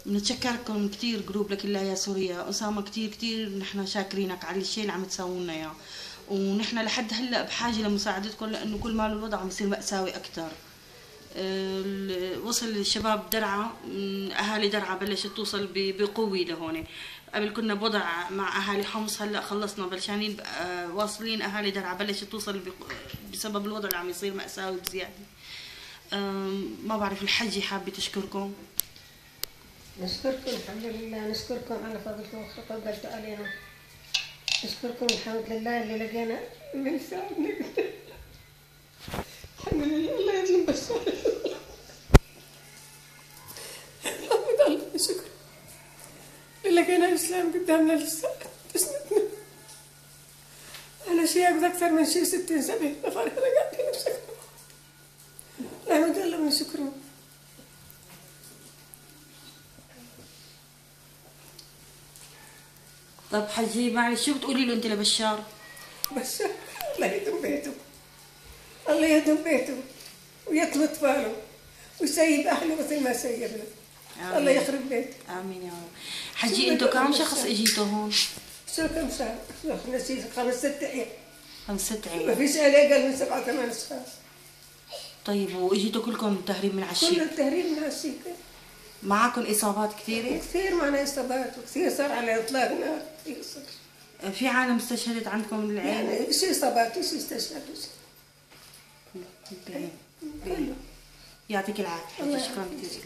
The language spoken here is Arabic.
بنتشكركم كثير جروب لك الله يا سوريا. أسامة كثير كثير نحن شاكرينك على الشيء اللي عم تسووا لنا اياه، ونحن لحد هلا بحاجه لمساعدتكم لانه كل ما الوضع عم يصير مأساوي اكثر. وصل الشباب درعا، اهالي درعا بلشت توصل بقوه لهون. قبل كنا بوضع مع اهالي حمص، هلا خلصنا بلشانين واصلين اهالي درعا بلشت توصل بسبب الوضع اللي عم يصير مأساوي بزياده. ما بعرف الحجي حابه تشكركم. نشكركم الحمد لله، نشكركم على فضلكم وتقبلتوا علينا. نشكركم الحمد لله اللي لقينا من يساعدنا. الحمد لله. الله يجزيهم بالخير. الحمد لله شكرا اللي لقينا الإسلام قدامنا لسه تسندنا على شيء أكثر من شيء 60-70 نفر هنا قاعدين بشكل لا مقلب من شكرهم. طب حجي معلش شو بتقولي له انت لبشار؟ بشار الله يهدم بيته، الله يهدم بيته ويطمط باله ويسيب اهله مثل ما سيبنا. الله يخرب بيته. امين يا رب. حجي انتوا كم شخص اجيتوا هون؟ شو كم شهر؟ نسيت 5-6 ايام. 5-6 ايام. ما فيش عليه اقل من 7-8 اشخاص. طيب واجيتوا كلكم تهريب من عشية؟ كل التهريب من عشية. معكم اصابات كثيرة؟ كثير معنا اصابات وكثير صار على اطلاق نار كثير صار. في عالم استشهدت عندكم من العين؟ يعني شيء اصابات وشيء استشهاد يعطيك العافية. شكرا كثير.